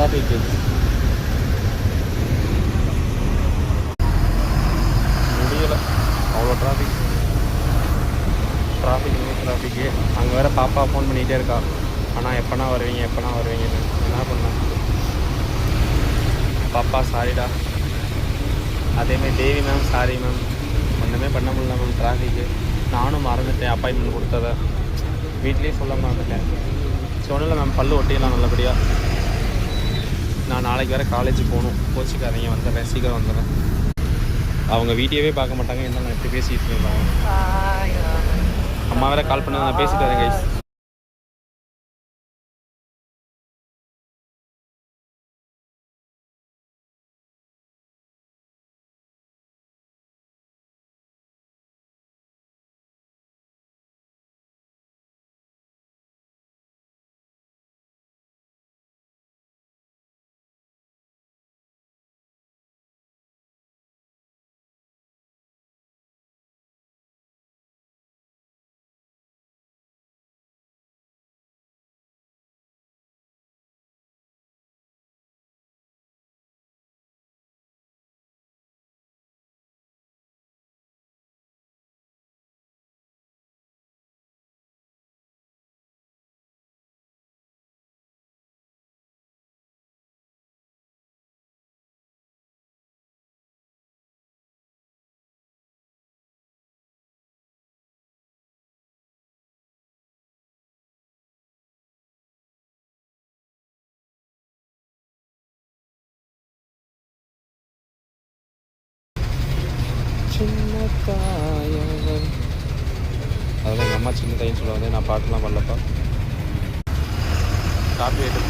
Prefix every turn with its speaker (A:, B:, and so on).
A: டிராஃபிக்கு. முடியலை, அவ்வளோ டிராஃபிக்கு. அங்கே வேறு பாப்பா ஃபோன் பண்ணிகிட்டே இருக்கா. ஆனால் எப்போனா வருவீங்கன்னு என்ன பண்ணேன். பாப்பா சாரிடா. அதேமாதிரி தேவி மேம் சாரி மேம், ஒன்றுமே பண்ண முடியல மேம் டிராஃபிக்கு. நானும் மறந்துட்டேன் அப்பாயின்மெண்ட் கொடுத்ததை, வீட்லேயே சொல்ல மறந்துட்டேன். சொன்னல மேம், பல்லு ஒட்டிடலாம் நல்லபடியாக. நான் நாளைக்கு வேறு காலேஜ் போகணும், கோச்சிக்காதீங்க, வந்துடுறேன், சீக்கிரம் வந்துடுறேன். அவங்க வீடியோவே பார்க்க மாட்டாங்க, என்ன நான் எப்படி பேசிகிட்டு இருந்தோம். அம்மா வேறு கால் பண்ண, நான் பேசிட்டு வரேன் கைஸ். சின்ன தாயவன், அதில் எங்கள் அம்மா சின்ன தாயின்னு சொல்லுவாங்க. நான் பாட்டுலாம் வரலப்பா. காப்பி எடுத்து